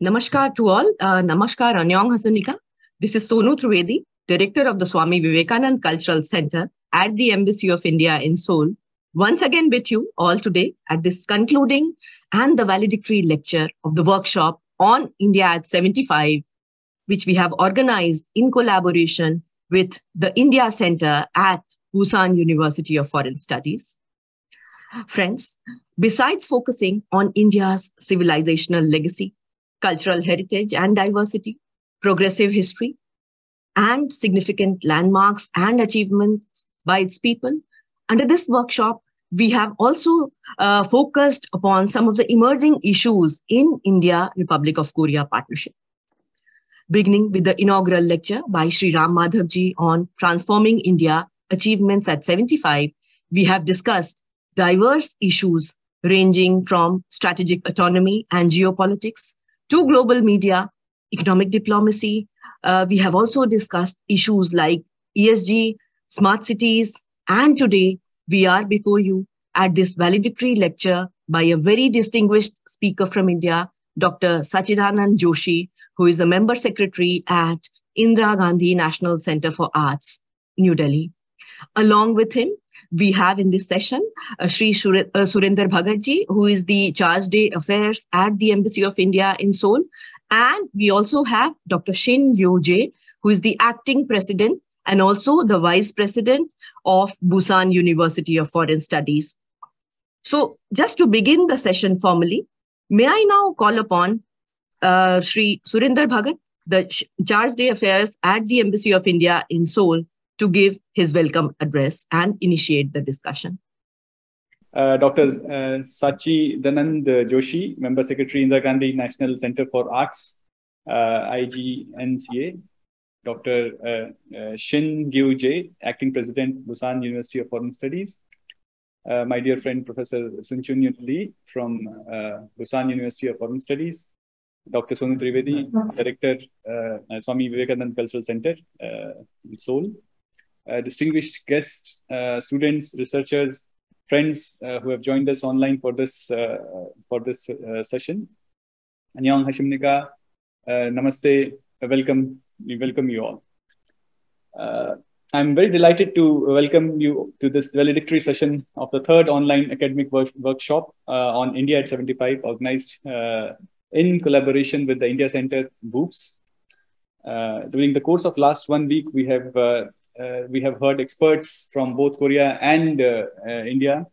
Namaskar to all. Namaskar, Anyong Hasanika. This is Sonu Trivedi, Director of the Swami Vivekanand Cultural Center at the Embassy of India in Seoul. Once again with you all today at this concluding and the valedictory lecture of the workshop on India at 75, which we have organized in collaboration with the India Center at Busan University of Foreign Studies. Friends, besides focusing on India's civilizational legacy, cultural heritage and diversity, progressive history, and significant landmarks and achievements by its people, under this workshop, we have also focused upon some of the emerging issues in India-Republic of Korea partnership. Beginning with the inaugural lecture by Sri Ram Madhav ji on transforming India achievements at 75, we have discussed diverse issues ranging from strategic autonomy and geopolitics to global media, economic diplomacy. We have also discussed issues like ESG, smart cities, and today we are before you at this valedictory lecture by a very distinguished speaker from India, Dr. Sachchidanand Joshi, who is a member secretary at Indira Gandhi National Center for Arts, New Delhi. Along with him, we have in this session Sri Surinder Bhagat ji, who is the Charge Day Affairs at the Embassy of India in Seoul. And we also have Dr. Shin Gyo-jae, who is the acting president and also the vice president of Busan University of Foreign Studies. So just to begin the session formally, may I now call upon Sri Surinder Bhagat, the Charge Day Affairs at the Embassy of India in Seoul, to give his welcome address and initiate the discussion. Dr. Sachchidanand Joshi, Member Secretary, Indira Gandhi National Center for Arts, IGNCA. Dr. Shin Gyo-jae, Acting President, Busan University of Foreign Studies. My dear friend, Professor Sunchun Lee from Busan University of Foreign Studies. Dr. Sonu Trivedi, Director, Swami Vivekanand Cultural Center, Seoul. Distinguished guests, students, researchers, friends who have joined us online for this session. Anyong Hashimnika, Namaste, welcome. We welcome you all. I'm very delighted to welcome you to this valedictory session of the third online academic workshop on India at 75, organized in collaboration with the India Center BOOPS. During the course of last 1 week, we have heard experts from both Korea and India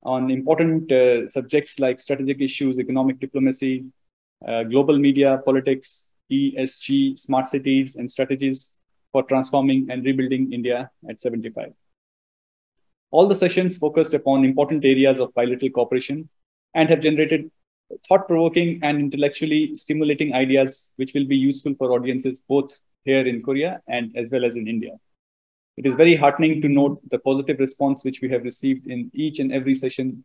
on important subjects like strategic issues, economic diplomacy, global media, politics, ESG, smart cities, and strategies for transforming and rebuilding India at 75. All the sessions focused upon important areas of bilateral cooperation and have generated thought-provoking and intellectually stimulating ideas which will be useful for audiences both here in Korea and as well as in India. It is very heartening to note the positive response which we have received in each and every session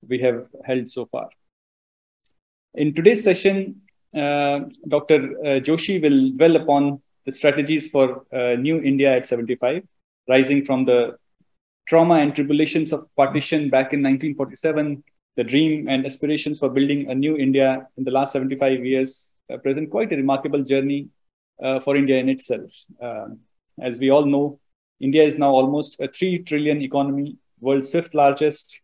we have held so far. In today's session, Dr. Joshi will dwell upon the strategies for new India at 75, rising from the trauma and tribulations of partition back in 1947, the dream and aspirations for building a new India in the last 75 years present quite a remarkable journey for India in itself. As we all know, India is now almost a 3 trillion economy, world's 5th largest,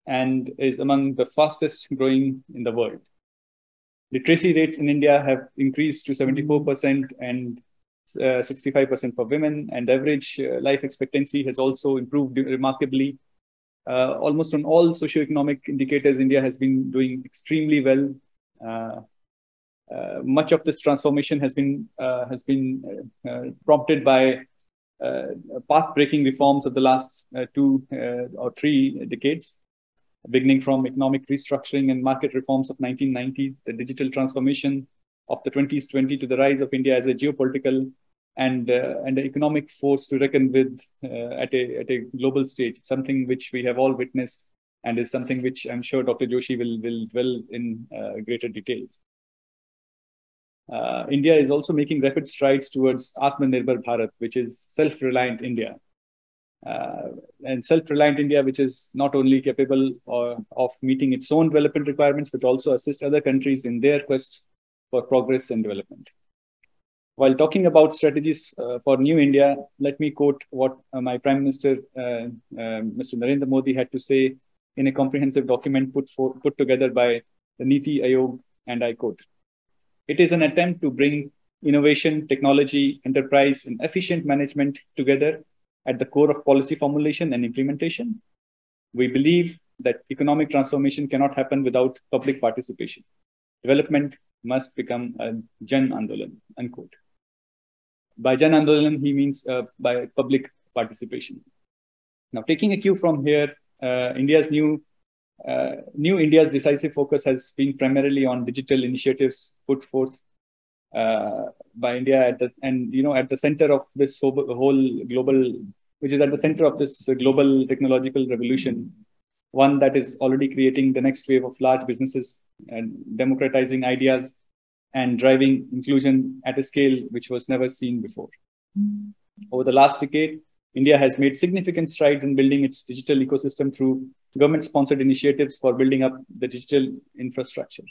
and is among the fastest growing in the world. Literacy rates in India have increased to 74% and 65% for women, and average life expectancy has also improved remarkably. Almost on all socioeconomic indicators, India has been doing extremely well. Much of this transformation has been prompted by path-breaking reforms of the last 2 or 3 decades, beginning from economic restructuring and market reforms of 1990, the digital transformation of the 2020 to the rise of India as a geopolitical and an economic force to reckon with at a global stage, something which we have all witnessed and is something which I'm sure Dr. Joshi will dwell in greater details. India is also making rapid strides towards Atmanirbhar Bharat, which is self-reliant India. And self-reliant India, which is not only capable of meeting its own development requirements, but also assist other countries in their quest for progress and development. While talking about strategies for New India, let me quote what my Prime Minister, Mr. Narendra Modi, had to say in a comprehensive document put together by the Niti Aayog, and I quote, "It is an attempt to bring innovation, technology, enterprise, and efficient management together at the core of policy formulation and implementation. We believe that economic transformation cannot happen without public participation. Development must become a Jan Andolan," unquote. By Jan Andolan, he means by public participation. Now, taking a cue from here, New India's decisive focus has been primarily on digital initiatives put forth by India at the center of this whole global, which is at the center of this global technological revolution, one that is already creating the next wave of large businesses and democratizing ideas and driving inclusion at a scale which was never seen before. Over the last decade, India has made significant strides in building its digital ecosystem through government-sponsored initiatives for building up the digital infrastructure.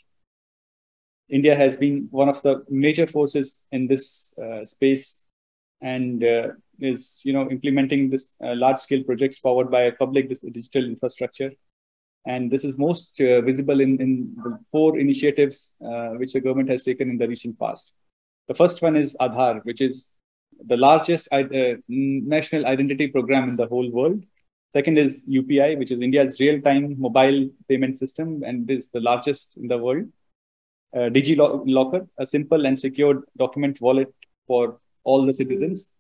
India has been one of the major forces in this space and is implementing this large-scale projects powered by public digital infrastructure. And this is most visible in the 4 initiatives which the government has taken in the recent past. The first one is Aadhaar, which is the largest national identity program in the whole world. Second is UPI, which is India's real-time mobile payment system, and is the largest in the world. DigiLocker, a simple and secure document wallet for all the citizens.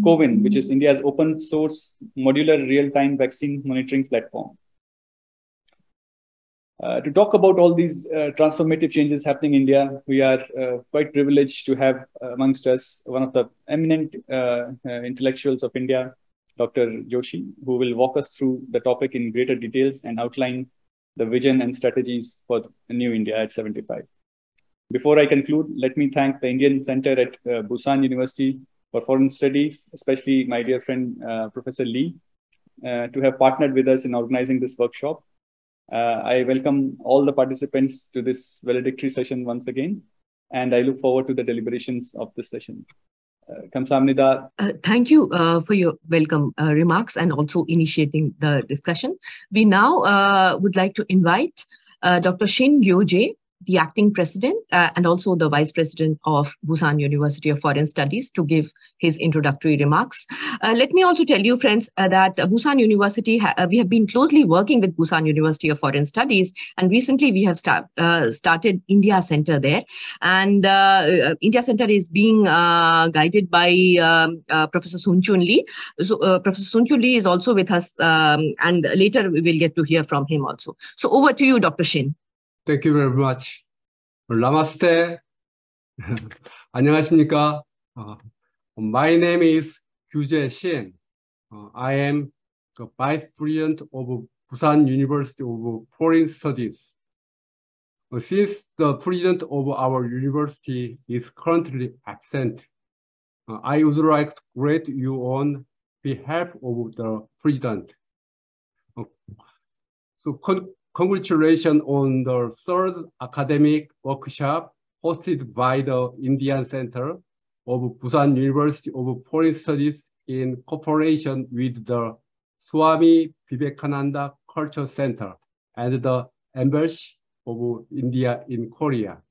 CoWIN, which is India's open source modular real-time vaccine monitoring platform. To talk about all these transformative changes happening in India, we are quite privileged to have amongst us one of the eminent intellectuals of India, Dr. Joshi, who will walk us through the topic in greater details and outline the vision and strategies for New India at 75. Before I conclude, let me thank the Indian Center at Busan University for Foreign Studies, especially my dear friend, Professor Lee, to have partnered with us in organizing this workshop. I welcome all the participants to this valedictory session once again, and I look forward to the deliberations of this session. Kamsahamnida. Thank you for your welcome remarks and also initiating the discussion. We now would like to invite Dr. Shin Gyo-jae, the acting president and also the vice president of Busan University of Foreign Studies, to give his introductory remarks. Let me also tell you, friends, that Busan University, we have been closely working with Busan University of Foreign Studies, and recently we have started India Center there. And India Center is being guided by Professor Sun-Chun Lee. So Professor Sun-Chun Lee is also with us, and later we will get to hear from him also. So over to you, Dr. Shin. Thank you very much. Namaste. 안녕하십니까? My name is Gyo-jae Shin. I am the Vice President of Busan University of Foreign Studies. Since the President of our university is currently absent, I would like to greet you on behalf of the President. Congratulations on the 3rd academic workshop hosted by the Indian Center of Busan University of Foreign Studies in cooperation with the Swami Vivekananda Cultural Center and the Embassy of India in Korea.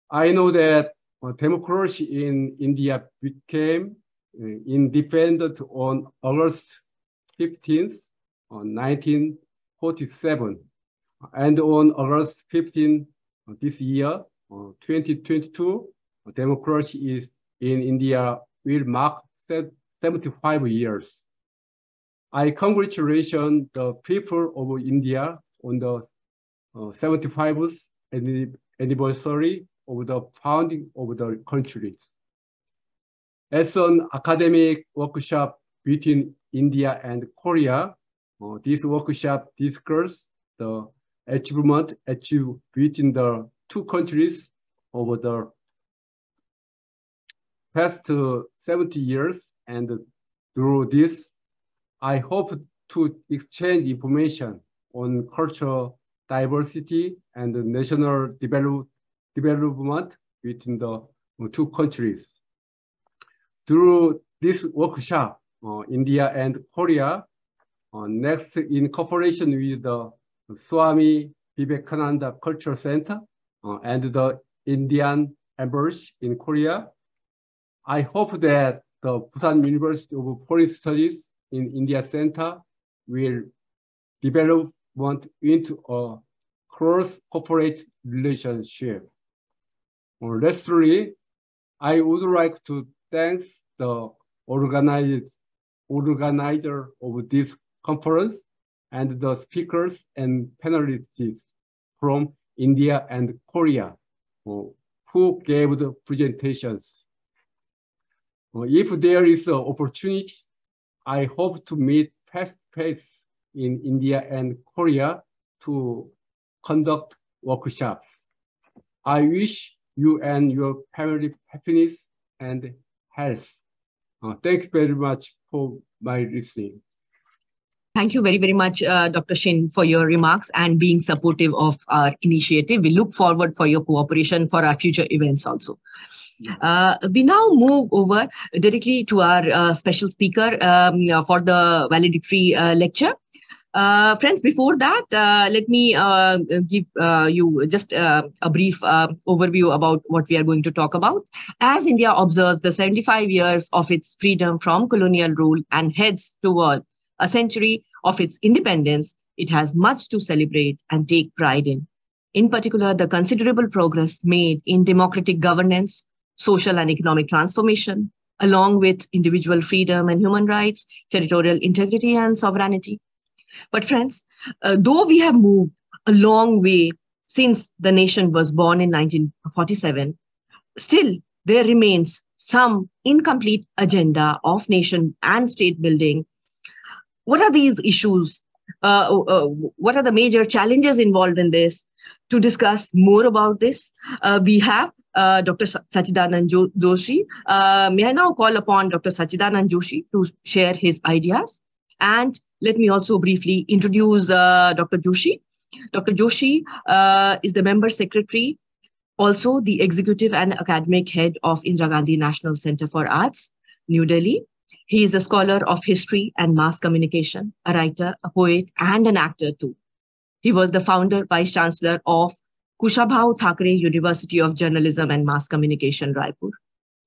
I know that democracy in India became independent on August 15th, 1947, and on August 15 this year, 2022, democracy is in India will mark 75 years. I congratulate the people of India on the 75th anniversary of the founding of the country. As an academic workshop between India and Korea, this workshop discusses the achievement achieved between the two countries over the past 70 years, and through this, I hope to exchange information on cultural diversity and national development between the two countries. Through this workshop, India and Korea, next in cooperation with the Swami Vivekananda Cultural Center and the Indian Embassy in Korea, I hope that the Busan University of Foreign Studies in India Center will develop into a close corporate relationship. Lastly, I would like to thank the organizer of this conference and the speakers and panelists from India and Korea who gave the presentations. If there is an opportunity, I hope to meet face-to-face in India and Korea to conduct workshops. I wish you and your family happiness and health. Thanks very much for my listening. Thank you very, very much, Dr. Shin, for your remarks and being supportive of our initiative. We look forward for your cooperation for our future events also. We now move over directly to our special speaker for the valedictory lecture. Friends, before that, let me give you just a brief overview about what we are going to talk about. As India observes the 75 years of its freedom from colonial rule and heads toward a century of its independence, it has much to celebrate and take pride in. In particular, the considerable progress made in democratic governance, social and economic transformation, along with individual freedom and human rights, territorial integrity and sovereignty. But friends, though we have moved a long way since the nation was born in 1947, still there remains some incomplete agenda of nation and state building. What are these issues? What are the major challenges involved in this? To discuss more about this, we have Dr. Sachchidanand Joshi. May I now call upon Dr. Sachchidanand Joshi to share his ideas? And let me also briefly introduce Dr. Joshi. Dr. Joshi is the member secretary, also the executive and academic head of Indira Gandhi National Center for Arts, New Delhi. He is a scholar of history and mass communication, a writer, a poet, and an actor too. He was the founder, vice chancellor of Kushabhau Thackeray University of Journalism and Mass Communication, Raipur.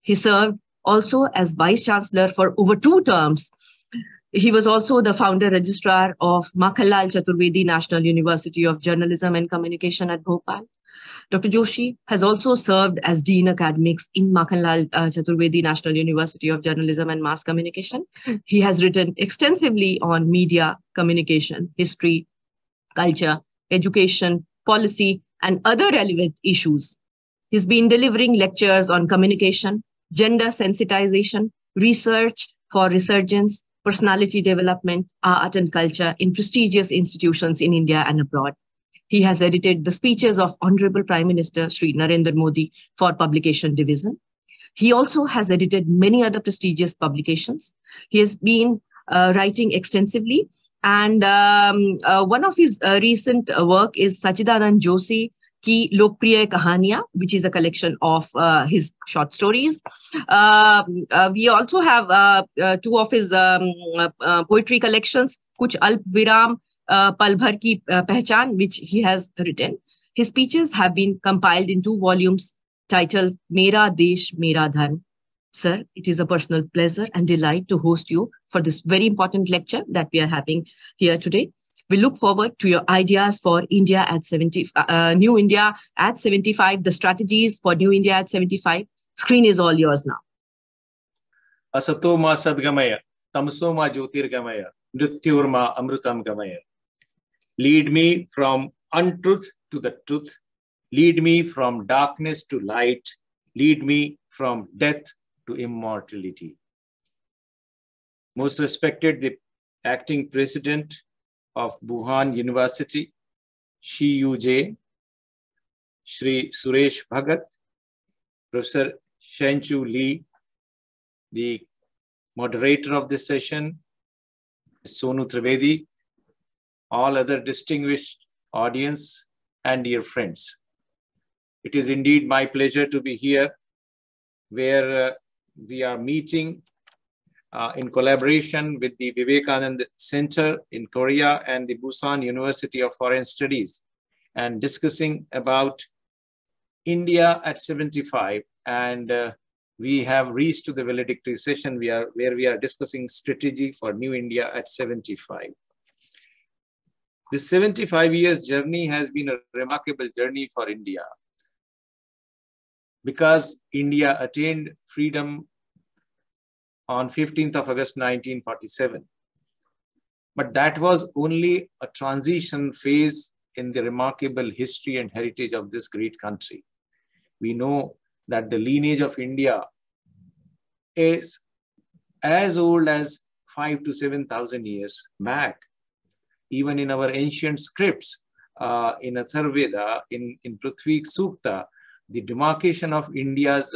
He served also as vice chancellor for over 2 terms. He was also the founder registrar of Makhanlal Chaturvedi National University of Journalism and Communication at Bhopal. Dr. Joshi has also served as Dean Academics in Makhanlal Chaturvedi National University of Journalism and Mass Communication. He has written extensively on media, communication, history, culture, education, policy, and other relevant issues. He's been delivering lectures on communication, gender sensitization, research for resurgence, personality development, art and culture in prestigious institutions in India and abroad. He has edited the speeches of Honorable Prime Minister Shri Narendra Modi for publication division. He also has edited many other prestigious publications. He has been writing extensively, and one of his recent work is Sachchidanand Joshi Ki Lokpriya Kahaniyan, which is a collection of his short stories. We also have 2 of his poetry collections, Kuch Alp Viram, Pal Bhar Ki Pehchan, which he has written. His speeches have been compiled in 2 volumes titled Mera Desh, Mera Dharm. Sir, it is a personal pleasure and delight to host you for this very important lecture that we are having here today. We look forward to your ideas for India at 70, New India at 75, the strategies for New India at 75. Screen is all yours now. Asato ma sadgamaya, tamso ma jyotirgamaya, nrityurma amrutam gamaya. Lead me from untruth to the truth. Lead me from darkness to light. Lead me from death to immortality. Most respected, the acting president of Busan University, SHIUJ, Shri Suresh Bhagat, Professor Shenchu Lee, the moderator of this session, Sonu Trivedi, all other distinguished audience and dear friends. It is indeed my pleasure to be here, where we are meeting in collaboration with the Vivekanand Center in Korea and the Busan University of Foreign Studies, and discussing about India at 75. And we have reached to the valedictory session where we are discussing strategy for new India at 75. This 75 years journey has been a remarkable journey for India, because India attained freedom on 15th of August 1947. But that was only a transition phase in the remarkable history and heritage of this great country. We know that the lineage of India is as old as 5,000 to 7,000 years back. Even in our ancient scripts, in Atharvaveda, in Prithvi Sukta, the demarcation of India's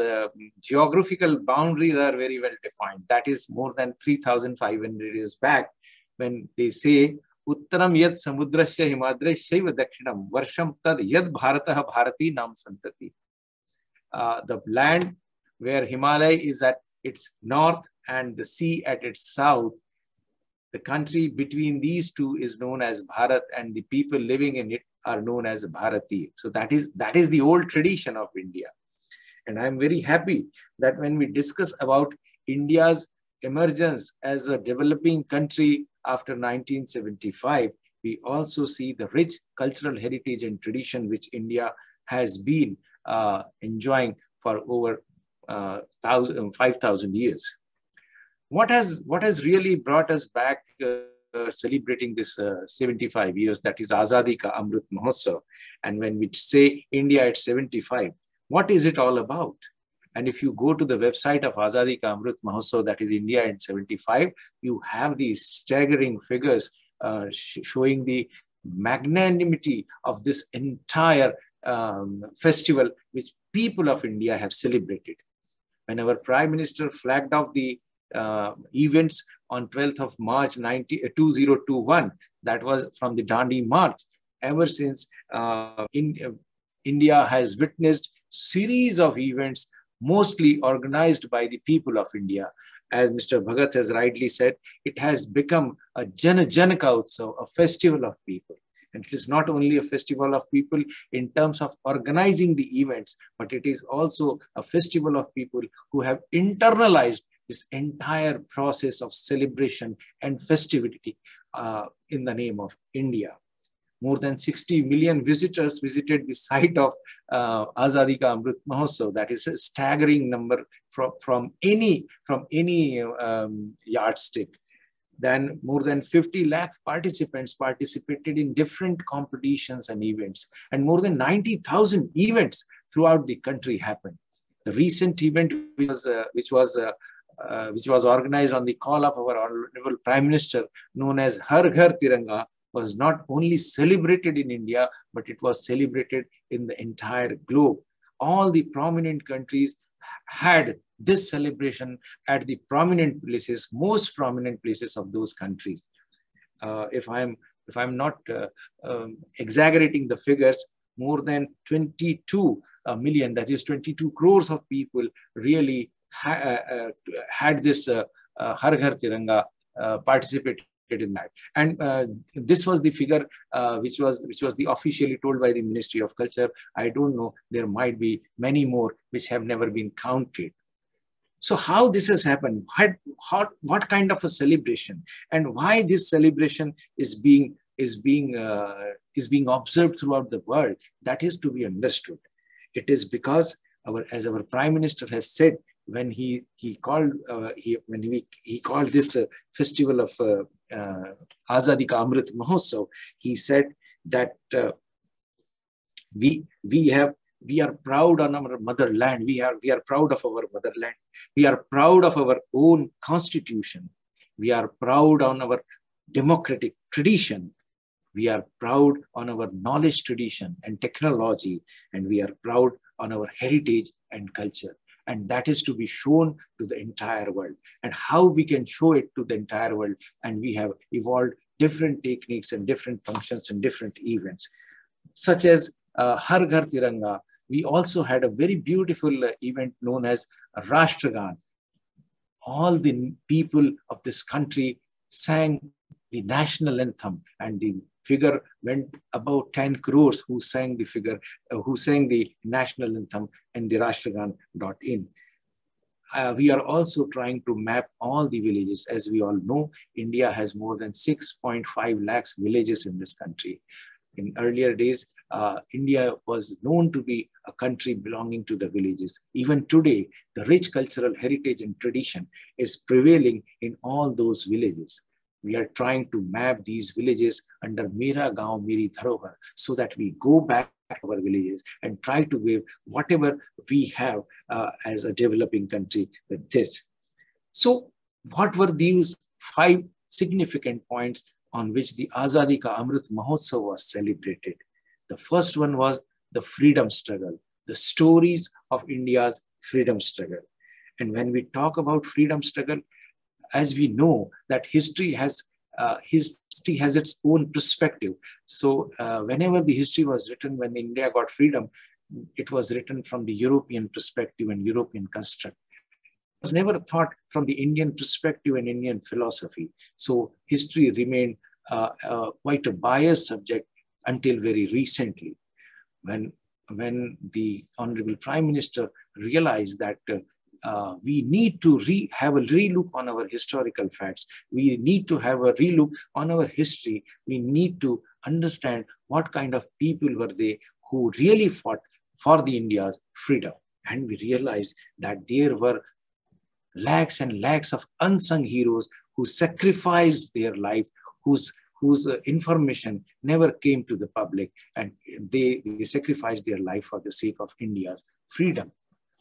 geographical boundaries are very well defined. That is more than 3,500 years back, when they say, Uttaram yad samudrasya himadrasya dakshinam varsham tad yad bharataha bharati nam santati. The land where Himalaya is at its north and the sea at its south, the country between these two is known as Bharat, and the people living in it are known as Bharati. So that is the old tradition of India. And I'm very happy that when we discuss about India's emergence as a developing country after 1975, we also see the rich cultural heritage and tradition which India has been enjoying for over 5,000 years. What has really brought us back celebrating this 75 years, that is Azadi Ka Amrit Mahotsav. And when we say India at 75, what is it all about? And if you go to the website of Azadi Ka Amrit Mahotsav, that is India at 75, you have these staggering figures showing the magnanimity of this entire festival which people of India have celebrated. When our Prime Minister flagged off the events on 12th of March 2021, that was from the Dandi March. Ever since, India has witnessed series of events, mostly organized by the people of India. As Mr. Bhagat has rightly said, it has become a Jana Janaka Utsav, a festival of people. And it is not only a festival of people in terms of organizing the events, but it is also a festival of people who have internalized this entire process of celebration and festivity in the name of India. More than 60 million visitors visited the site of Azadi Ka Amrit Mahotsav. That is a staggering number from any yardstick. Then more than 50 lakh participants participated in different competitions and events, and more than 90,000 events throughout the country happened. The recent event, which was organized on the call of our Honorable Prime Minister, known as Har Ghar Tiranga, was not only celebrated in India, but it was celebrated in the entire globe. All the prominent countries had this celebration at the prominent places, most prominent places of those countries. If I'm not exaggerating the figures, more than 22 million, that is 22 crores of people really had this Har Ghar Tiranga participated in that. And this was the figure which was officially told by the Ministry of Culture. I don't know, there might be many more which have never been counted. So how this has happened, what kind of a celebration, and why this celebration is being observed throughout the world, that is to be understood. It is because as our Prime Minister has said, when he called this festival of Azadi Ka Amrit Mahotsav, he said that we are proud on our motherland. We are proud of our motherland. We are proud of our own constitution. We are proud on our democratic tradition. We are proud on our knowledge tradition and technology, and we are proud on our heritage and culture. And that is to be shown to the entire world. And how we can show it to the entire world. And we have evolved different techniques and different functions and different events, such as Har Ghar Tiranga, we also had a very beautiful event known as Rashtragan. All the people of this country sang the national anthem, and the figure went about 10 crores who sang the national anthem in the Rashtragan.in. We are also trying to map all the villages. As we all know, India has more than 6.5 lakhs villages in this country. In earlier days, India was known to be a country belonging to the villages. Even today, the rich cultural heritage and tradition is prevailing in all those villages. We are trying to map these villages under Mera Gaon Meri Dharohar, so that we go back to our villages and try to give whatever we have as a developing country with this. So what were these 5 significant points on which the Azadi Ka Amrit Mahotsav was celebrated? The first one was the freedom struggle, the stories of India's freedom struggle. And when we talk about freedom struggle, as we know that history has its own perspective. So whenever the history was written, when India got freedom, it was written from the European perspective and European construct. It was never thought from the Indian perspective and Indian philosophy. So history remained quite a biased subject until very recently, when the Honorable Prime Minister realized that we need to have a relook on our historical facts. We need to have a relook on our history. We need to understand what kind of people were they who really fought for the India's freedom. And we realized that there were lakhs and lakhs of unsung heroes who sacrificed their life, whose information never came to the public, and they sacrificed their life for the sake of India's freedom.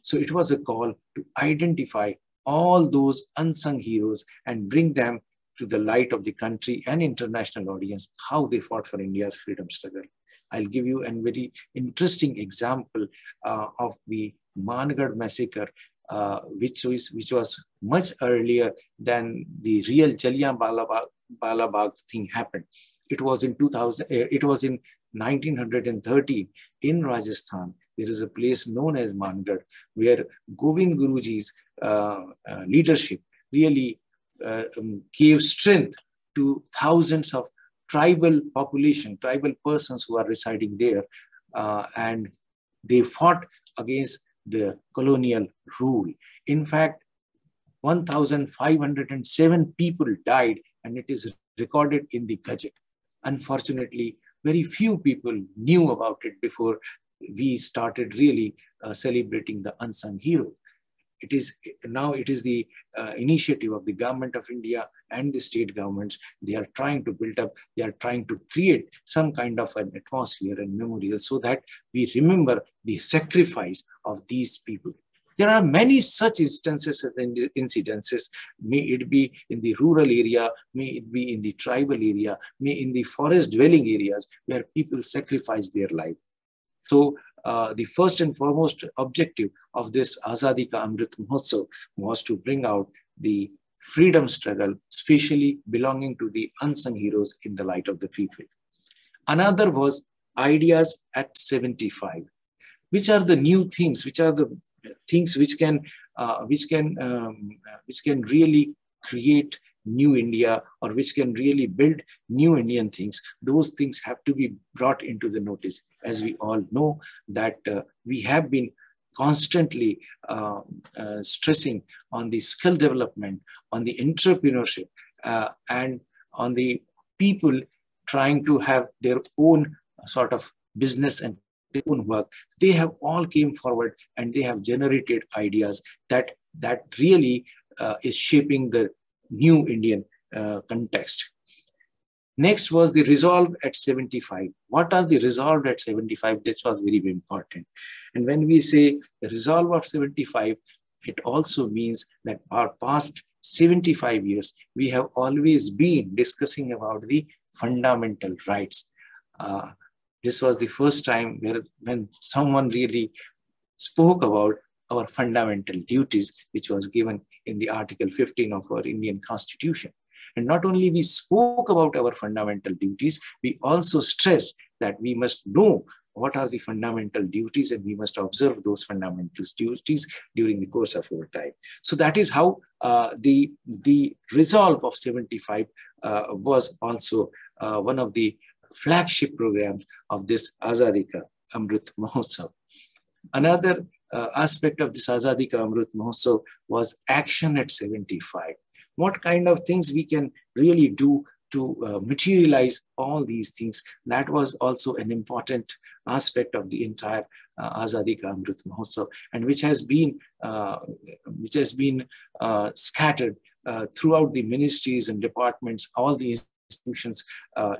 So it was a call to identify all those unsung heroes and bring them to the light of the country and international audience, how they fought for India's freedom struggle. I'll give you a very interesting example of the Mangarh massacre, which was much earlier than the real Jallianwala Bagh thing happened. It was in 1913 in Rajasthan. There is a place known as Mangarh, where Govind Guruji's leadership really gave strength to thousands of tribal persons who are residing there, and they fought against the colonial rule. In fact, 1,507 people died, and it is recorded in the Gazette. Unfortunately, very few people knew about it before we started really celebrating the unsung hero. It is the initiative of the government of India and the state governments. They are trying to build up, they are trying to create some kind of an atmosphere and memorial so that we remember the sacrifice of these people. There are many such instances and incidences, may it be in the rural area, may it be in the tribal area, may in the forest dwelling areas where people sacrifice their life. So the first and foremost objective of this Azadi Ka Amrit Mahotsav was to bring out the freedom struggle, especially belonging to the unsung heroes in the light of the people. Another was ideas at 75. Which are the new things? Which are the things which can really create new India, or which can really build new Indian things? Those things have to be brought into the notice. As we all know that we have been constantly stressing on the skill development, on the entrepreneurship, and on the people trying to have their own sort of business and their own work. They have all came forward and they have generated ideas that really is shaping the new Indian context. Next was the resolve at 75. What are the resolved at 75? This was very, very important. And when we say the resolve of 75, it also means that our past 75 years, we have always been discussing about the fundamental rights. This was the first time when someone really spoke about our fundamental duties, which was given in the Article 15 of our Indian Constitution. And not only we spoke about our fundamental duties, we also stressed that we must know what are the fundamental duties, and we must observe those fundamental duties during the course of our time. So that is how the resolve of 75 was also one of the flagship programs of this Azadi Ka Amrit Mahotsav. Another aspect of this Azadi Ka Amrit Mahotsav was action at 75. What kind of things we can really do to materialize all these things? That was also an important aspect of the entire Azadi Ka Amrit Mahotsav, and which has been scattered throughout the ministries and departments, all these institutions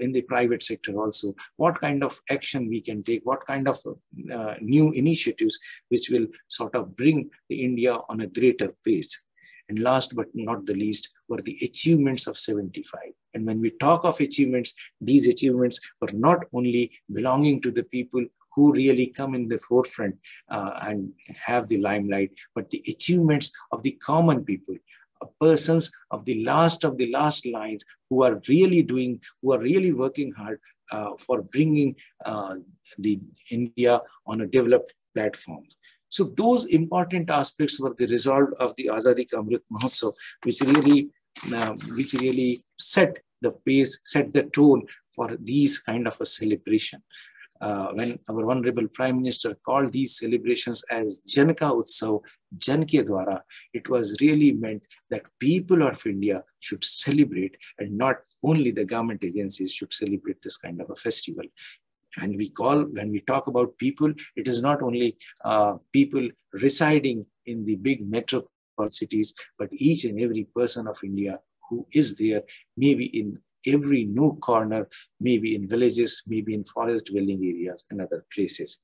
in the private sector also. What kind of action we can take, what kind of new initiatives which will sort of bring the India on a greater pace. And last but not the least were the achievements of 75. And when we talk of achievements, these achievements were not only belonging to the people who really come in the forefront and have the limelight, but the achievements of the common people, persons of the last lines, who are really working hard for bringing the India on a developed platform. So those important aspects were the result of the Azadi Ka Amrit Mahotsav, which really set the pace, set the tone for these kind of a celebration. When our Honorable Prime Minister called these celebrations as Jan Ka Utsav, Jan Ke Dwara, it was really meant that people of India should celebrate, and not only the government agencies should celebrate this kind of a festival. And when we talk about people, it is not only people residing in the big metropolitan cities, but each and every person of India who is there, maybe in every nook corner, maybe in villages, maybe in forest dwelling areas and other places.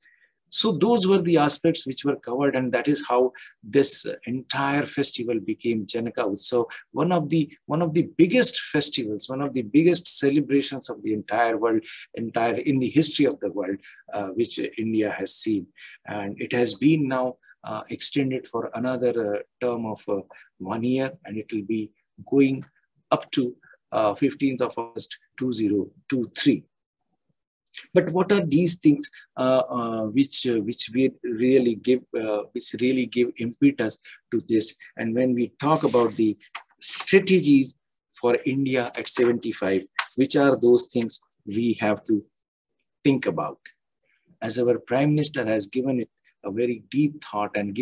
So those were the aspects which were covered, and that is how this entire festival became Janaka Utsav, one of the biggest festivals, one of the biggest celebrations of the entire world, in the history of the world, which India has seen. And it has been now extended for another term of 1 year, and it will be going up to 15th of August 2023. But what are these things which really give impetus to this? And when we talk about the strategies for India at 75, which are those things we have to think about? As our Prime Minister has given it a very deep thought, and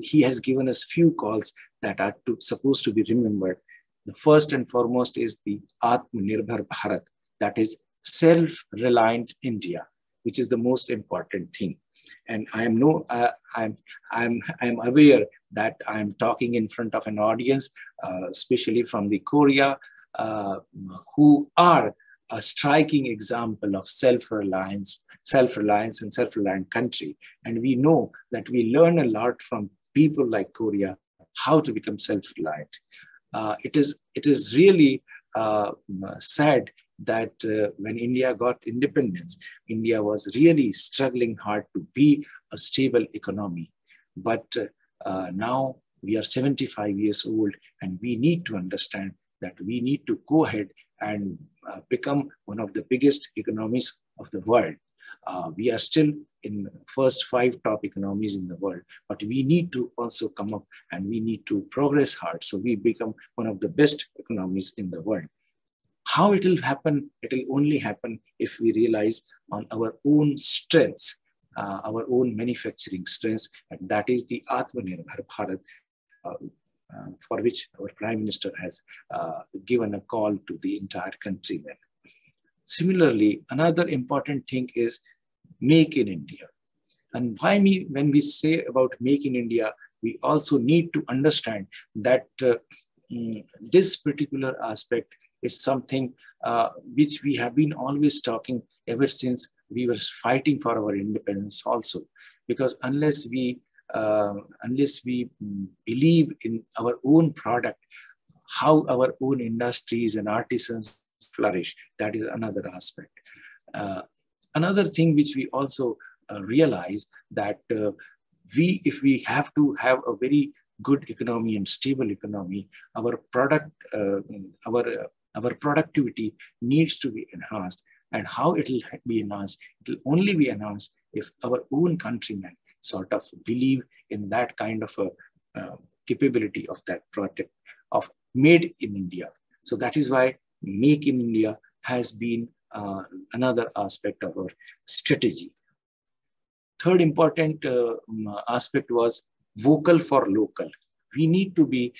he has given us few calls that are supposed to be remembered. The first and foremost is the Atmanirbhar Bharat, that is self-reliant India, which is the most important thing. And I'm aware that I'm talking in front of an audience, especially from the Korea, who are a striking example of self-reliance and self-reliant country. And we know that we learn a lot from people like Korea, how to become self-reliant. It is really sad that when India got independence, India was really struggling hard to be a stable economy. But now we are 75 years old, and we need to understand that we need to go ahead and become one of the biggest economies of the world. We are still in the first 5 top economies in the world, but we need to also come up and we need to progress hard so we become one of the best economies in the world. How it will happen? It will only happen if we realize on our own strengths, our own manufacturing strengths, and that is the Atmanirbhar Bharat, for which our Prime Minister has given a call to the entire countrymen. Similarly, another important thing is Make in India. And when we say about Make in India, we also need to understand that this particular aspect is something which we have been always talking ever since we were fighting for our independence also. Because unless we believe in our own product, how our own industries and artisans flourish, that is another aspect. Another thing which we also realize that if we have to have a very good economy and stable economy, our productivity needs to be enhanced. And how it will be enhanced? It will only be enhanced if our own countrymen sort of believe in that kind of a capability of that project of made in India. So that is why Make in India has been another aspect of our strategy. Third important aspect was vocal for local. We need to be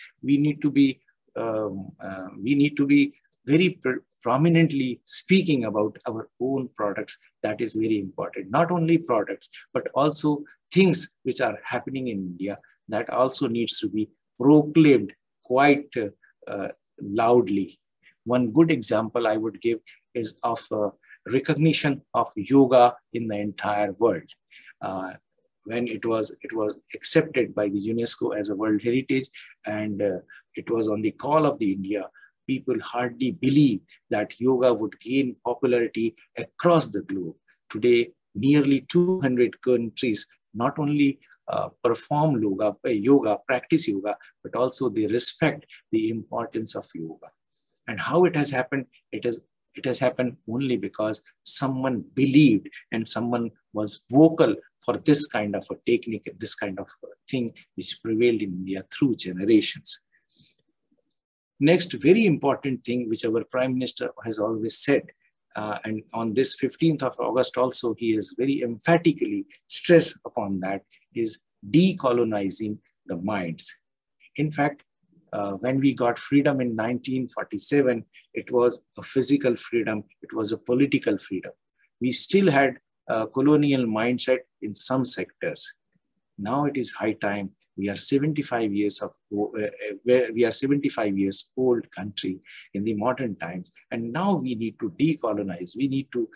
very prominently speaking about our own products. That is very important. Not only products, but also things which are happening in India that also needs to be proclaimed quite loudly. One good example I would give is of recognition of yoga in the entire world. When it was accepted by the UNESCO as a World Heritage, and it was on the call of the India, people hardly believed that yoga would gain popularity across the globe. Today, nearly 200 countries not only perform yoga, practice yoga, but also they respect the importance of yoga. And how it has happened? It has happened only because someone believed and someone was vocal for this kind of a technique, this kind of thing which prevailed in India through generations. Next, very important thing which our Prime Minister has always said, and on this 15th of August also, he has very emphatically stressed upon that, is decolonizing the minds. In fact, when we got freedom in 1947, it was a physical freedom, it was a political freedom. We still had a colonial mindset in some sectors. Now it is high time. We are 75 years old country in the modern times, and now we need to decolonize. We need to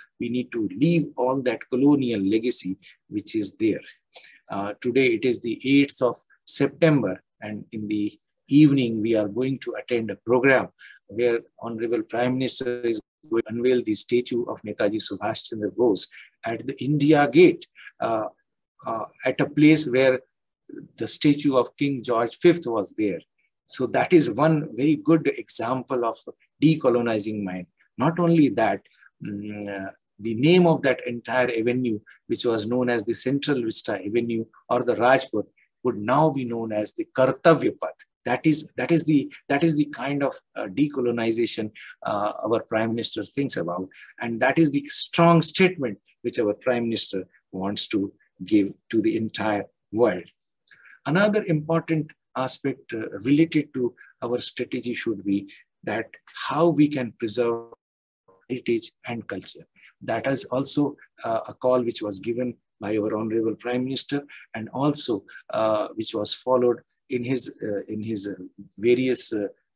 leave all that colonial legacy which is there. Today it is the 8th of September, and in the evening we are going to attend a program where Honorable Prime Minister is going to unveil the statue of Netaji Subhash Chandra Bose at the India Gate, at a place where the statue of King George V was there. So that is one very good example of decolonizing mind. Not only that, the name of that entire avenue, which was known as the Central Vista Avenue or the Rajpath, would now be known as the Kartavya Path. That is the kind of decolonization our Prime Minister thinks about, and that is the strong statement which our Prime Minister wants to give to the entire world. Another important aspect related to our strategy should be that how we can preserve heritage and culture. That is also a call which was given by our Honorable Prime Minister, and also which was followed in his various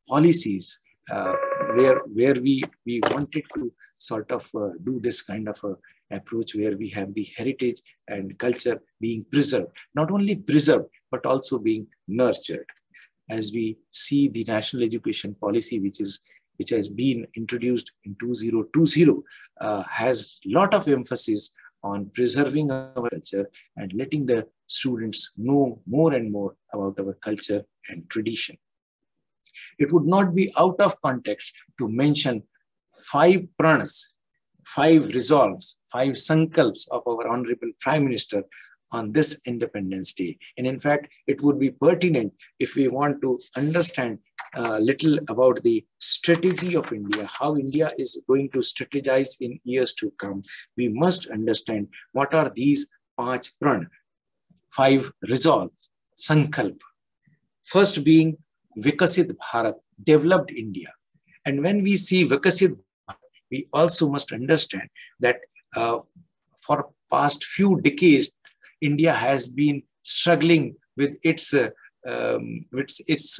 policies, where we wanted to sort of do this kind of approach where we have the heritage and culture being preserved, not only preserved, but also being nurtured. As we see the national education policy, which has been introduced in 2020, has a lot of emphasis on preserving our culture and letting the students know more and more about our culture and tradition. It would not be out of context to mention 5 pranas, 5 resolves, 5 sankalps of our Honorable Prime Minister on this Independence Day. And in fact, it would be pertinent if we want to understand a little about the strategy of India, how India is going to strategize in years to come. We must understand what are these 5 pran, 5 resolves, sankalp. First being Vikasit Bharat, developed India. And when we see Vikasit Bharat, we also must understand that for past few decades, India has been struggling with its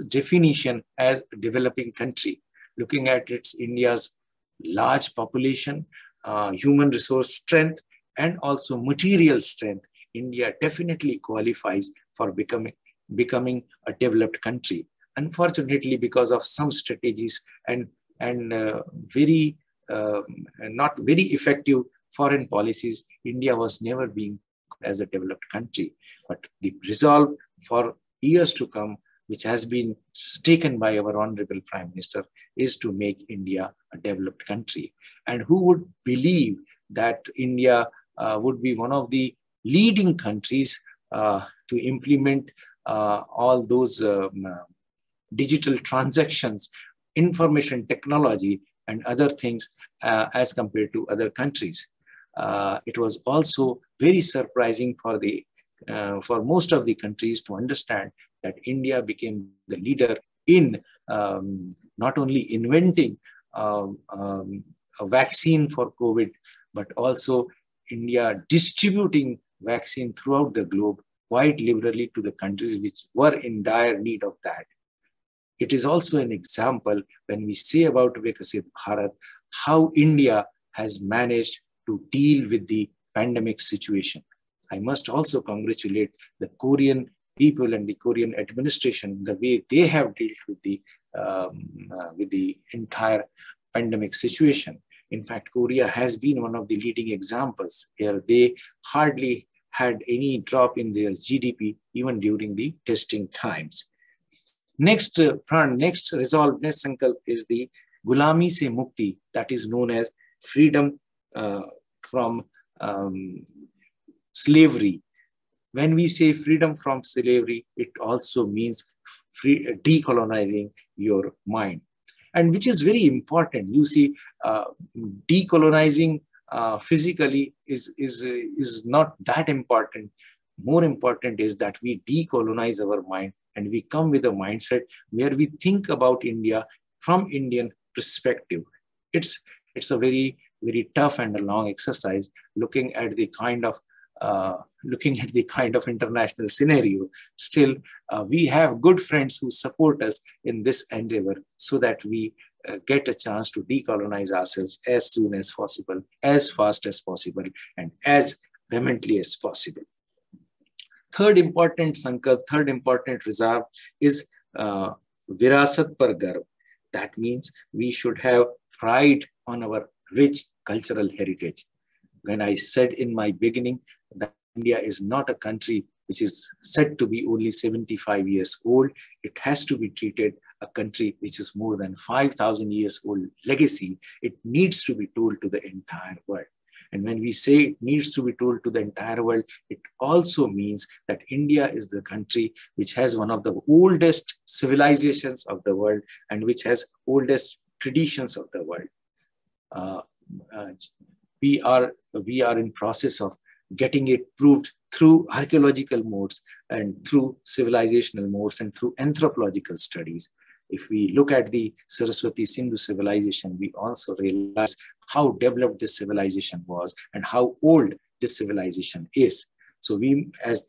definition as a developing country. Looking at India's large population, human resource strength, and also material strength, India definitely qualifies for becoming a developed country. Unfortunately, because of some strategies and not very effective foreign policies, India was never being as a developed country. But the resolve for years to come which has been taken by our Honorable Prime Minister is to make India a developed country. And who would believe that India would be one of the leading countries to implement all those digital transactions, information technology, and other things as compared to other countries. It was also very surprising for most of the countries to understand that India became the leader in not only inventing a vaccine for COVID, but also India distributing vaccine throughout the globe quite liberally to the countries which were in dire need of that. It is also an example when we say about Vikasit Bharat, how India has managed to deal with the pandemic situation. I must also congratulate the Korean people and the Korean administration, the way they have dealt with the entire pandemic situation. In fact, Korea has been one of the leading examples here. They hardly had any drop in their GDP even during the testing times. Next resolve, next sankalp is the Gulami se Mukti, that is known as freedom from slavery. When we say freedom from slavery, it also means decolonizing your mind, and which is very important. You see, decolonizing physically is not that important. More important is that we decolonize our mind and we come with a mindset where we think about India from Indian perspective. It's a very, very tough and a long exercise looking at the kind of international scenario. Still, we have good friends who support us in this endeavor so that we get a chance to decolonize ourselves as soon as possible, as fast as possible, and as vehemently as possible. Third important sankalp, third important resolve is Virasat Par Garv. That means we should have pride on our rich cultural heritage. When I said in my beginning that India is not a country which is said to be only 75 years old, it has to be treated a country which is more than 5,000 years old legacy. It needs to be told to the entire world. And when we say it needs to be told to the entire world, it also means that India is the country which has one of the oldest civilizations of the world and which has oldest traditions of the world. We are in process of getting it proved through archaeological modes and through civilizational modes and through anthropological studies. If we look at the Saraswati Sindhu civilization, we also realize how developed this civilization was and how old this civilization is. So we, as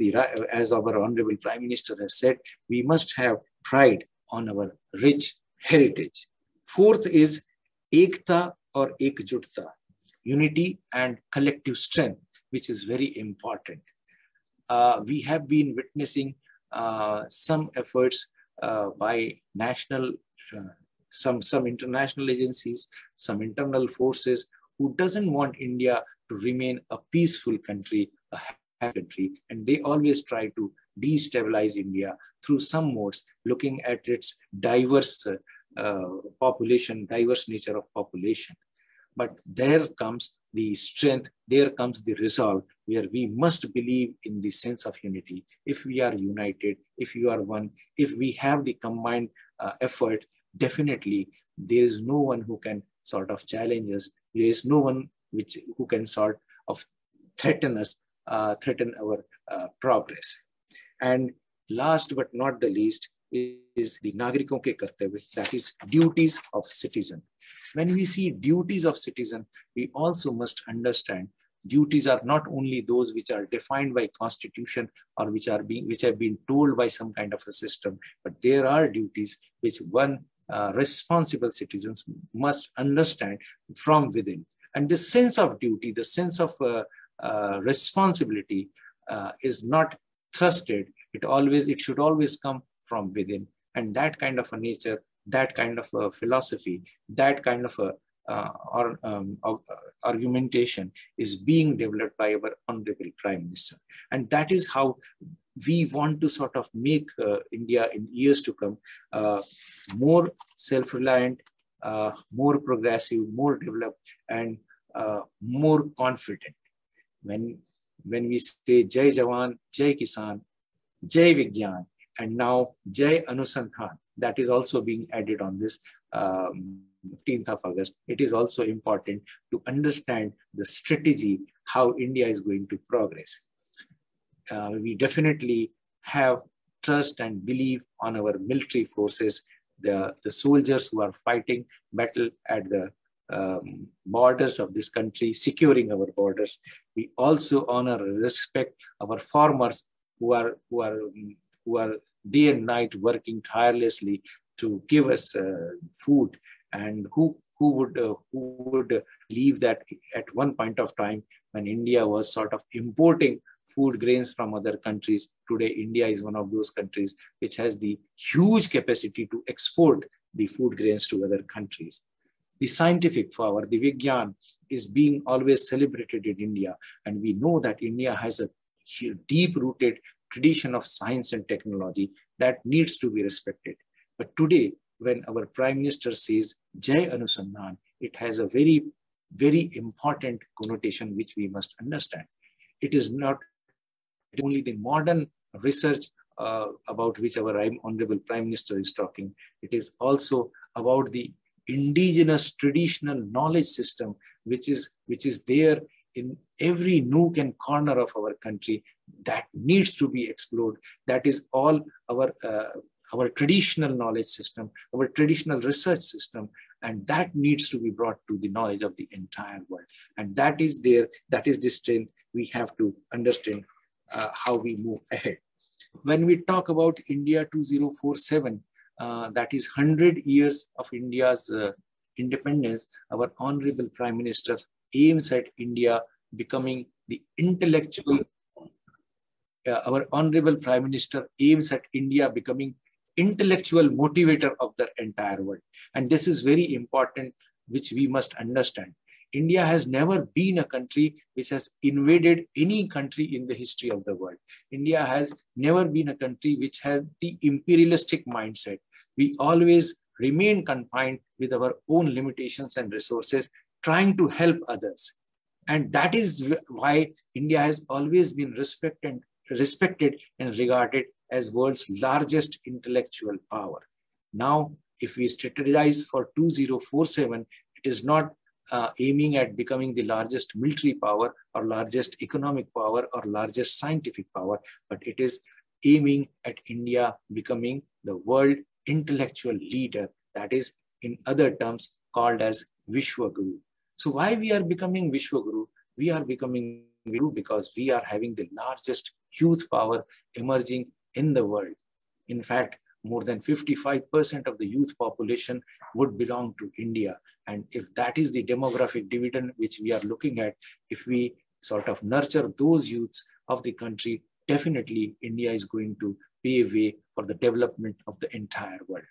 our Honorable Prime Minister has said, we must have pride on our rich heritage. Fourth is Ekta or Ekjutta, unity and collective strength, which is very important. We have been witnessing some efforts by some international agencies, some internal forces who doesn't want India to remain a peaceful country, a happy country, and they always try to destabilize India through some modes, looking at its diverse population, diverse nature of population. But there comes the strength, there comes the resolve, where we must believe in the sense of unity. If we are united, if you are one, if we have the combined effort, definitely there is no one who can sort of challenge us. There is no one who can sort of threaten us, threaten our progress. And last but not the least is the Nagrikon ke Kartavya, that is duties of citizen. When we see duties of citizen, we also must understand duties are not only those which are defined by constitution or which have been told by some kind of a system, but there are duties which one responsible citizens must understand from within. And the sense of duty, the sense of responsibility is not thrusted. It should always come from within. And that kind of a nature, that kind of a philosophy, that kind of a argumentation is being developed by our Honorable Prime Minister. And that is how we want to sort of make India in years to come more self-reliant, more progressive, more developed, and more confident. When we say Jai Jawan, Jai Kisan, Jai Vigyan, and now Jai Anusandhan, that is also being added on this 15th of August. It is also important to understand the strategy, how India is going to progress. We definitely have trust and believe on our military forces, the soldiers who are fighting battle at the borders of this country, securing our borders. We also honor and respect our farmers who are day and night working tirelessly to give us food, and who would believe that at one point of time when India was sort of importing food grains from other countries. Today, India is one of those countries which has the huge capacity to export the food grains to other countries. The scientific power, the Vigyan, is being always celebrated in India. And we know that India has a deep-rooted tradition of science and technology that needs to be respected. But today, when our Prime Minister says Jai Anusandhan, it has a very, very important connotation which we must understand. It is not only the modern research about which our Honorable Prime Minister is talking. It is also about the indigenous traditional knowledge system which is there in every nook and corner of our country that needs to be explored. That is all our traditional knowledge system, our traditional research system, and that needs to be brought to the knowledge of the entire world. And that is there, that is the strength. We have to understand how we move ahead. When we talk about India 2047, that is 100 years of India's independence, our Honorable Prime Minister aims at India becoming the intellectual, our Honorable Prime Minister aims at India becoming intellectual motivator of the entire world. And this is very important, which we must understand. India has never been a country which has invaded any country in the history of the world. India has never been a country which has the imperialistic mindset. We always remain confined with our own limitations and resources, trying to help others. And that is why India has always been respected and regarded as world's largest intellectual power. Now, if we strategize for 2047, it is not aiming at becoming the largest military power or largest economic power or largest scientific power, but it is aiming at India becoming the world intellectual leader, that is in other terms called as Vishwaguru. So why we are becoming Vishwaguru? We are becoming Vishwaguru because we are having the largest youth power emerging in the world. In fact, more than 55% of the youth population would belong to India. And if that is the demographic dividend which we are looking at, if we sort of nurture those youths of the country, definitely India is going to pave way for the development of the entire world.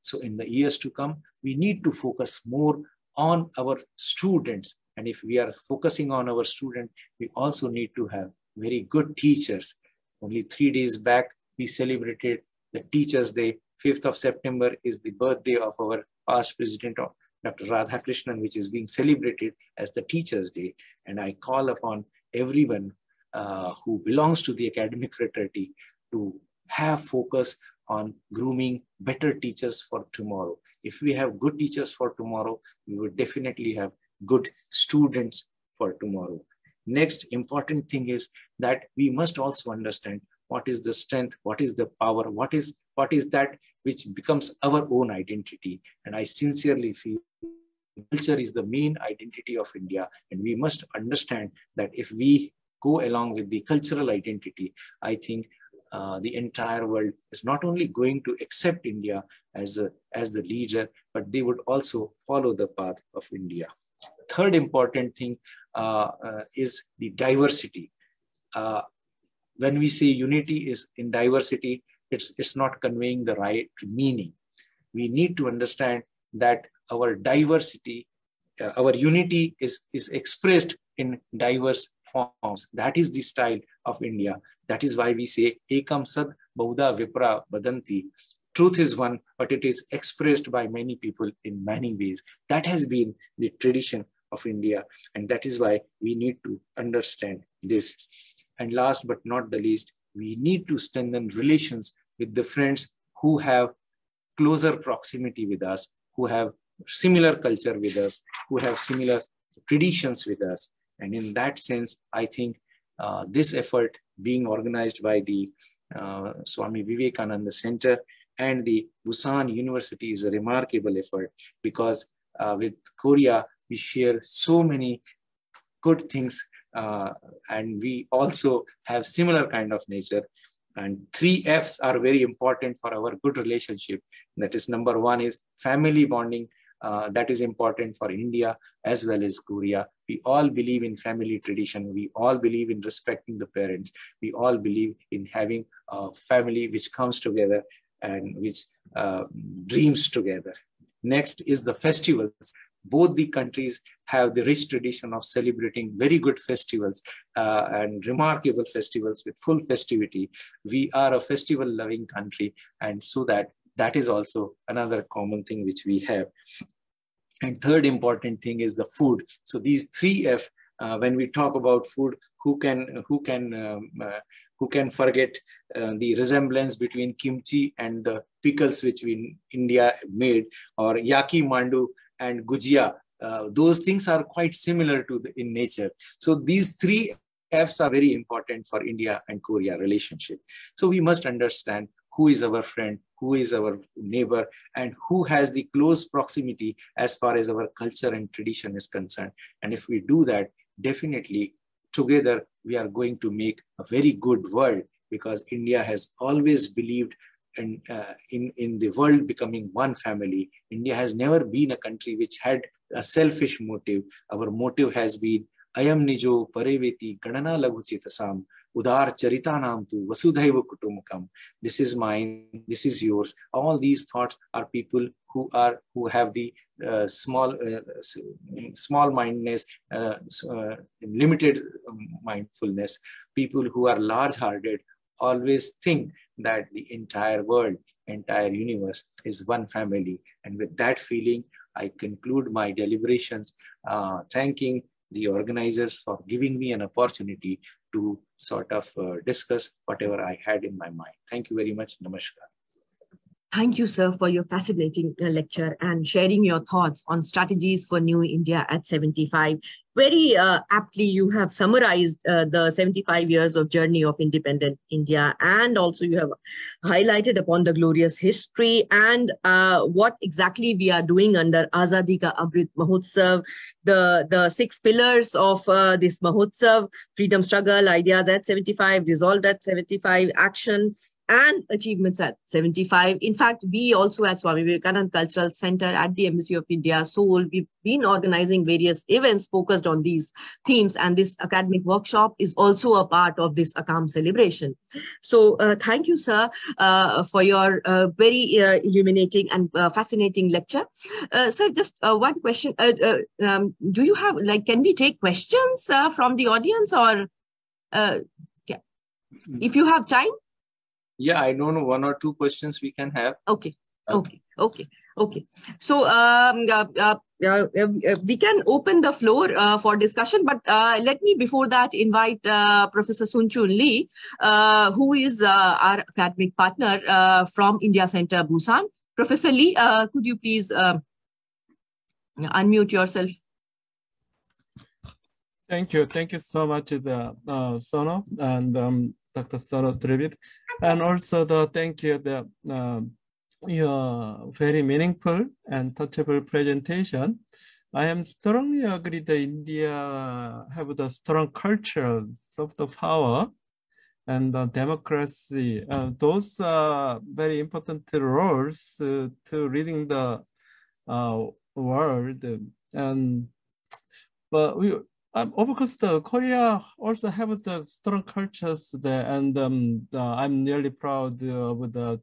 So in the years to come, we need to focus more on our students. And if we are focusing on our students, we also need to have very good teachers. Only 3 days back, we celebrated the Teachers' Day. 5th of September is the birthday of our past president, Dr. Radhakrishnan, which is being celebrated as the Teachers' Day. And I call upon everyone who belongs to the academic fraternity to have focus on grooming better teachers for tomorrow. If we have good teachers for tomorrow, we will definitely have good students for tomorrow. Next important thing is that we must also understand what is the strength, what is the power, what is that which becomes our own identity. And I sincerely feel culture is the main identity of India. And we must understand that if we go along with the cultural identity, I think the entire world is not only going to accept India as the leader, but they would also follow the path of India. Third important thing is the diversity. When we say unity is in diversity, it's not conveying the right meaning. We need to understand that our diversity, our unity is expressed in diverse forms. That is the style of India. That is why we say ekam sad bahuda vipra vadanti. Truth is one, but it is expressed by many people in many ways. That has been the tradition of India, and that is why we need to understand this. And last but not the least, we need to strengthen relations with the friends who have closer proximity with us, who have similar culture with us, who have similar traditions with us. And in that sense, I think this effort being organized by the Swami Vivekananda Center and the Busan University is a remarkable effort, because with Korea, we share so many good things, and we also have similar kind of nature. And 3 F's are very important for our good relationship. That is, number 1 is family bonding. That is important for India as well as Korea. We all believe in family tradition. We all believe in respecting the parents. We all believe in having a family which comes together and which dreams together. Next is the festivals. Both the countries have the rich tradition of celebrating very good festivals and remarkable festivals with full festivity. We are a festival-loving country, and so that is also another common thing which we have. And third important thing is the food. So these 3 F, when we talk about food, who can forget the resemblance between kimchi and the pickles which we in India made, or yaki mandu and gujia? Those things are quite similar to in nature. So these 3 F's are very important for India and Korea relationship. So we must understand who is our friend, who is our neighbor, and who has the close proximity as far as our culture and tradition is concerned. And if we do that, definitely together we are going to make a very good world, because India has always believed in the world becoming one family. India has never been a country which had a selfish motive. Our motive has been Ayam nijo pareveti ganana laguchitasam udar charitanam tu vasudhaiva kutumbakam. This is mine, this is yours. All these thoughts are people who have the small mindedness, limited mindfulness. People who are large-hearted always think that the entire world, entire universe is one family. And with that feeling, I conclude my deliberations, thanking the organizers for giving me an opportunity to sort of discuss whatever I had in my mind. Thank you very much. Namaskar. Thank you, sir, for your fascinating lecture and sharing your thoughts on strategies for New India at 75. Very aptly, you have summarized the 75 years of journey of independent India, and also you have highlighted upon the glorious history and what exactly we are doing under Azadi Ka Amrit Mahotsav, the 6 pillars of this Mahotsav: freedom struggle, ideas at 75, resolved at 75, action, and achievements at 75. In fact, we also at Swami Vivekananda Cultural Center at the Embassy of India, Seoul, we've been organizing various events focused on these themes, and this academic workshop is also a part of this ACAM celebration. So thank you, sir, for your very illuminating and fascinating lecture. Sir, just one question. Do you have, can we take questions from the audience, or if you have time? Yeah, I don't know, 1 or 2 questions we can have. Okay. So we can open the floor for discussion, but let me before that invite Professor Sun Chun Lee, who is our academic partner from India Center, Busan. Professor Lee, could you please unmute yourself? Thank you so much, Sono and Dr. Sono Trivit, and also thank you your very meaningful and touchable presentation. I am strongly agree that India have the strong culture, soft power, and democracy. Those are very important roles to leading the world. But of course, Korea also have the strong cultures there, and I'm really proud of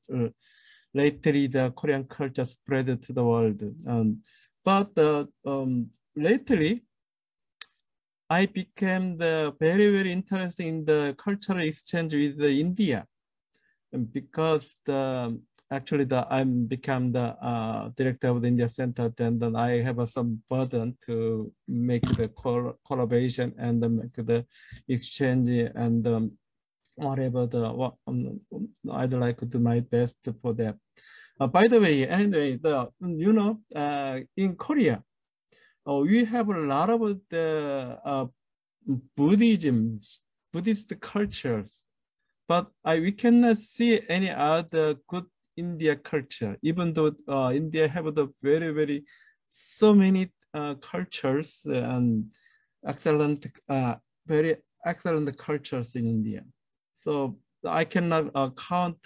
lately the Korean culture spread to the world. But lately, I became very interested in the cultural exchange with India, and because I become the director of the India Center, then I have some burden to make the collaboration and make the exchange and whatever I'd like to do my best for that. By the way, anyway, in Korea, we have a lot of the Buddhist cultures, but we cannot see any other good India culture, even though India have the very so many cultures and excellent, very excellent cultures in India. So I cannot count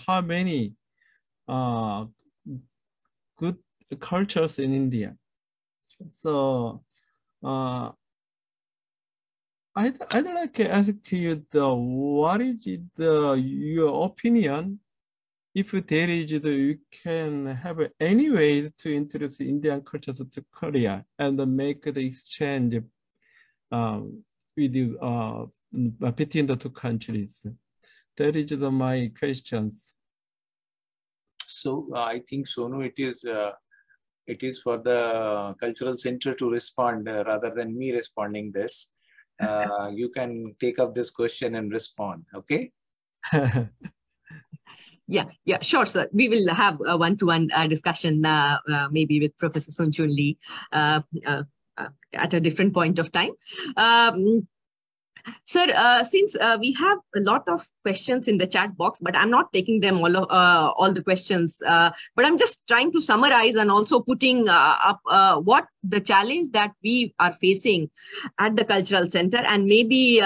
how many good cultures in India. So I'd like to ask you what is your opinion, if there is you can have any way to introduce Indian cultures to Korea and make the exchange with between the two countries. That is my questions. So I think, Sonu, it is for the cultural center to respond rather than me responding this. You can take up this question and respond, okay? Yeah, sure, sir. We will have a one-to-one discussion maybe with Professor Sun Chun Lee at a different point of time. Sir, since we have a lot of questions in the chat box, but I'm not taking them all the questions, but I'm just trying to summarize and also putting up what the challenge that we are facing at the Cultural Center, and maybe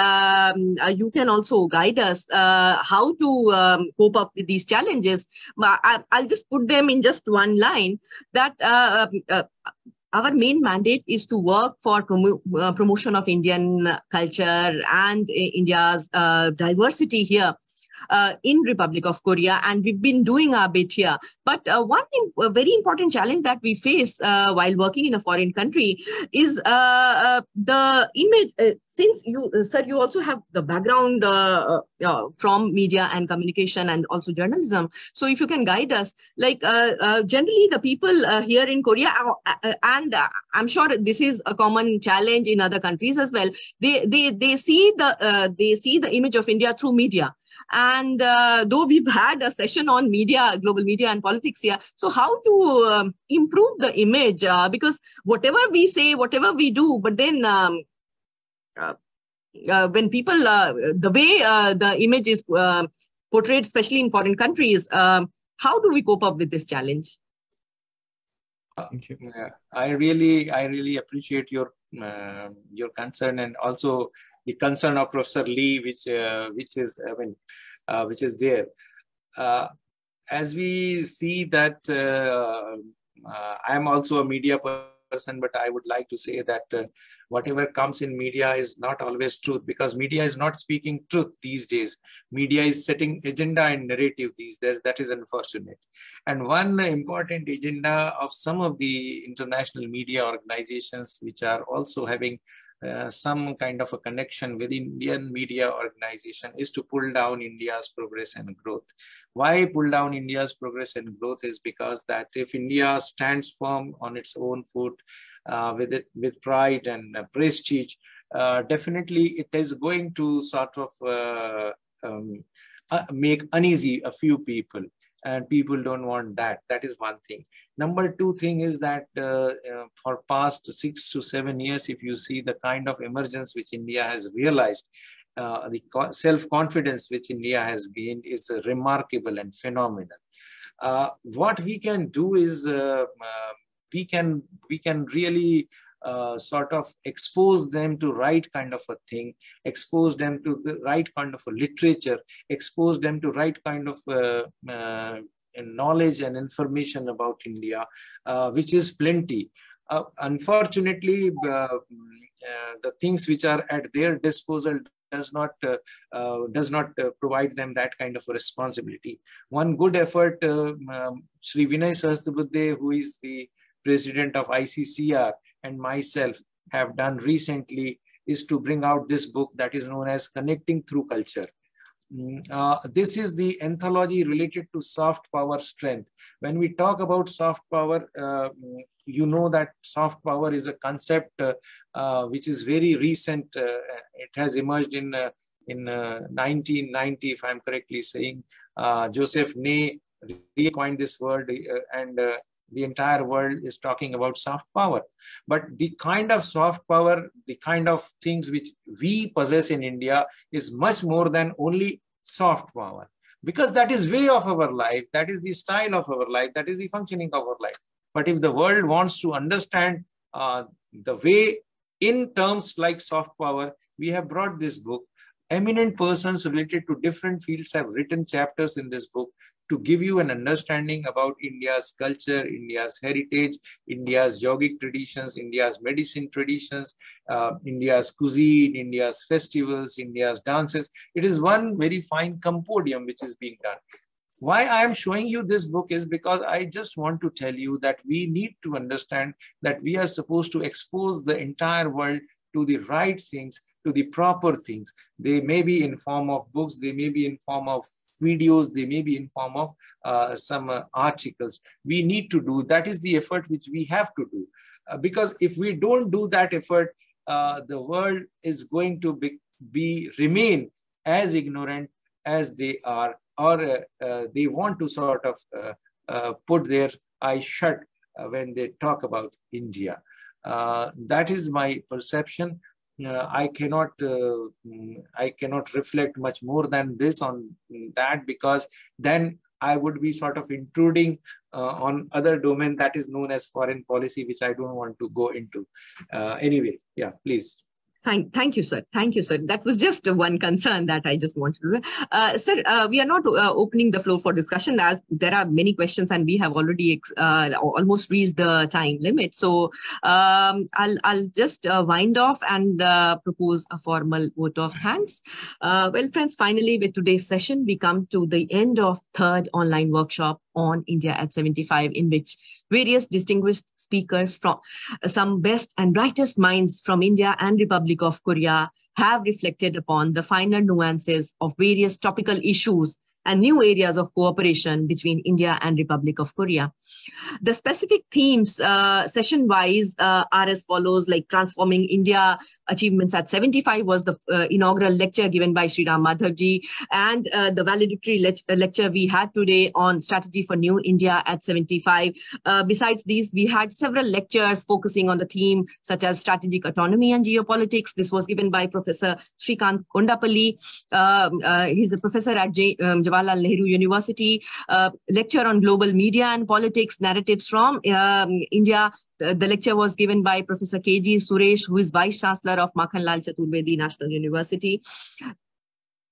you can also guide us how to cope up with these challenges. I'll just put them in just one line, that our main mandate is to work for promotion of Indian culture and India's diversity here in Republic of Korea, and we've been doing our bit here. But one very important challenge that we face while working in a foreign country is the image. Since you, sir, you also have the background from media and communication and also journalism. So if you can guide us, like generally the people here in Korea, and I'm sure this is a common challenge in other countries as well. They see the image of India through media. And though we've had a session on media, global media and politics here, so how to improve the image? Because whatever we say, whatever we do, but then when people, the way the image is portrayed, especially in foreign countries, how do we cope up with this challenge? Thank you. I really appreciate your concern, and also the concern of Professor Lee, which is there. As we see that, I am also a media person, but I would like to say that whatever comes in media is not always truth, because media is not speaking truth these days. Media is setting agenda and narrative these days. That is unfortunate. And one important agenda of some of the international media organizations, which are also having some kind of a connection with Indian media organization, is to pull down India's progress and growth. Why pull down India's progress and growth is because that if India stands firm on its own foot with pride and prestige, definitely it is going to sort of make uneasy a few people. And people don't want that. That is one thing. Number two thing is that for past 6 to 7 years, if you see the kind of emergence which India has realized, the self-confidence which India has gained is remarkable and phenomenal. What we can do is we can really sort of expose them to right kind of a thing, expose them to the right kind of a literature, expose them to right kind of knowledge and information about India, which is plenty. Unfortunately, the things which are at their disposal does not provide them that kind of a responsibility. One good effort, Sri Vinay Sahasrabudhe, who is the president of ICCR, and myself have done recently is to bring out this book that is known as Connecting Through Culture. This is the anthology related to soft power strength. When we talk about soft power, you know that soft power is a concept which is very recent. It has emerged in 1990, if I'm correctly saying. Joseph Ney recoined this word, and the entire world is talking about soft power. But the kind of soft power, the kind of things which we possess in India is much more than only soft power, because that is way of our life, that is the style of our life, that is the functioning of our life. But if the world wants to understand the way in terms like soft power, we have brought this book. Eminent persons related to different fields have written chapters in this book to give you an understanding about India's culture, India's heritage, India's yogic traditions, India's medicine traditions, India's cuisine, India's festivals, India's dances. It is one very fine compendium which is being done. Why I am showing you this book is because I just want to tell you that we need to understand that we are supposed to expose the entire world to the right things, to the proper things. They may be in form of books, they may be in form of videos, they may be in form of some articles. We need to do, that is the effort which we have to do. Because if we don't do that effort, the world is going to remain as ignorant as they are, or they want to sort of put their eyes shut when they talk about India. That is my perception. I cannot reflect much more than this on that, because then I would be sort of intruding on other domain that is known as foreign policy, which I don't want to go into. Anyway, yeah, please. Thank you, sir. Thank you, sir. That was just one concern that I just wanted to. Sir, we are not opening the floor for discussion, as there are many questions and we have already almost reached the time limit. So I'll just wind off and propose a formal vote of thanks. Well, friends, finally, with today's session, we come to the end of third online workshop on India at 75, in which various distinguished speakers from some best and brightest minds from India and Republic of Korea have reflected upon the finer nuances of various topical issues and new areas of cooperation between India and Republic of Korea. The specific themes session-wise are as follows, like transforming India achievements at 75 was the inaugural lecture given by Sri Ram Madhavji, and the valedictory lecture we had today on strategy for new India at 75. Besides these, we had several lectures focusing on the theme such as strategic autonomy and geopolitics. This was given by Professor Shrikant Kondapalli. He's a professor at Jawaharlal Nehru University. Lecture on global media and politics, narratives from India. The lecture was given by Professor K.G. Suresh, who is Vice Chancellor of Makhanlal Chaturvedi National University.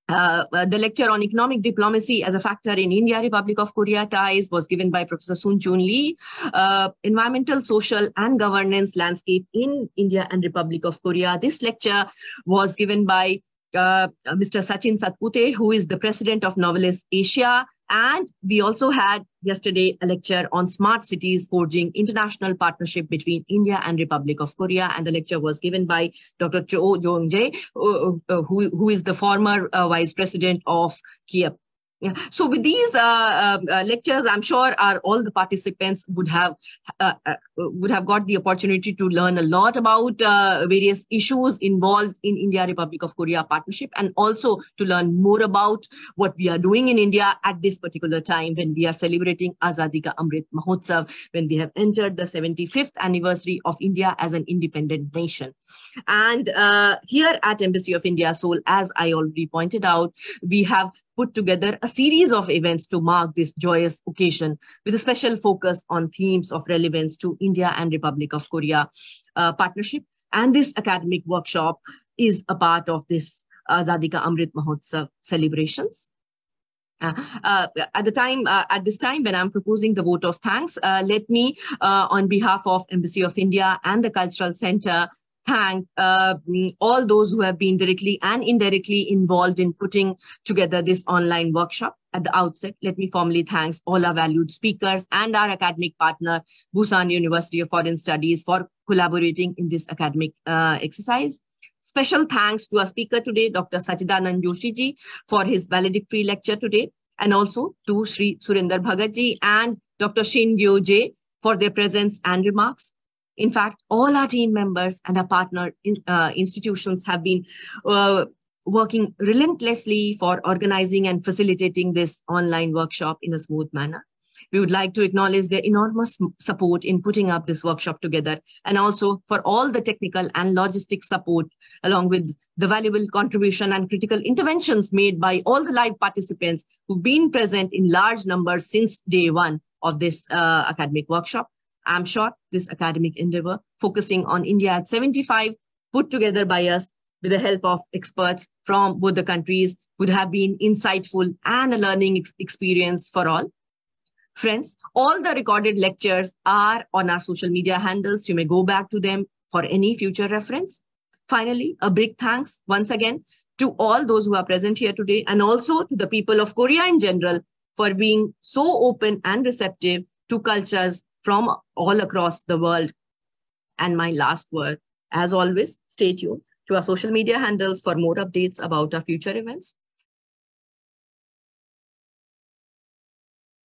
The lecture on economic diplomacy as a factor in India Republic of Korea ties was given by Professor Sun Chun Lee. Environmental, social and governance landscape in India and Republic of Korea. This lecture was given by Mr. Sachin Satpute, who is the president of Novelist Asia. And we also had yesterday a lecture on smart cities forging international partnership between India and Republic of Korea. And the lecture was given by Dr. Cho Jong-jae, who is the former vice president of KIEP. Yeah. So with these lectures, I'm sure all the participants would have got the opportunity to learn a lot about various issues involved in India Republic of Korea partnership, and also to learn more about what we are doing in India at this particular time when we are celebrating Azadi Ka Amrit Mahotsav, when we have entered the 75th anniversary of India as an independent nation. And here at Embassy of India, Seoul, as I already pointed out, we have put together a series of events to mark this joyous occasion with a special focus on themes of relevance to India and Republic of Korea partnership. And this academic workshop is a part of this Azadi Ka Amrit Mahotsav celebrations. At this time, when I'm proposing the vote of thanks, let me, on behalf of Embassy of India and the Cultural Center, thank all those who have been directly and indirectly involved in putting together this online workshop. At the outset, let me formally thank all our valued speakers and our academic partner, Busan University of Foreign Studies, for collaborating in this academic exercise. Special thanks to our speaker today, Dr. Sachchidanand Joshi ji, for his valedictory lecture today, and also to Sri Surinder Bhagat ji and Dr. Shin Gyo-jae for their presence and remarks. In fact, all our team members and our partner institutions have been working relentlessly for organizing and facilitating this online workshop in a smooth manner. We would like to acknowledge their enormous support in putting up this workshop together, and also for all the technical and logistic support, along with the valuable contribution and critical interventions made by all the live participants who've been present in large numbers since day one of this academic workshop. I'm sure this academic endeavor, focusing on India at 75, put together by us with the help of experts from both the countries, would have been insightful and a learning experience for all. Friends, all the recorded lectures are on our social media handles. You may go back to them for any future reference. Finally, a big thanks once again to all those who are present here today, and also to the people of Korea in general for being so open and receptive to cultures from all across the world. And my last word, as always, stay tuned to our social media handles for more updates about our future events.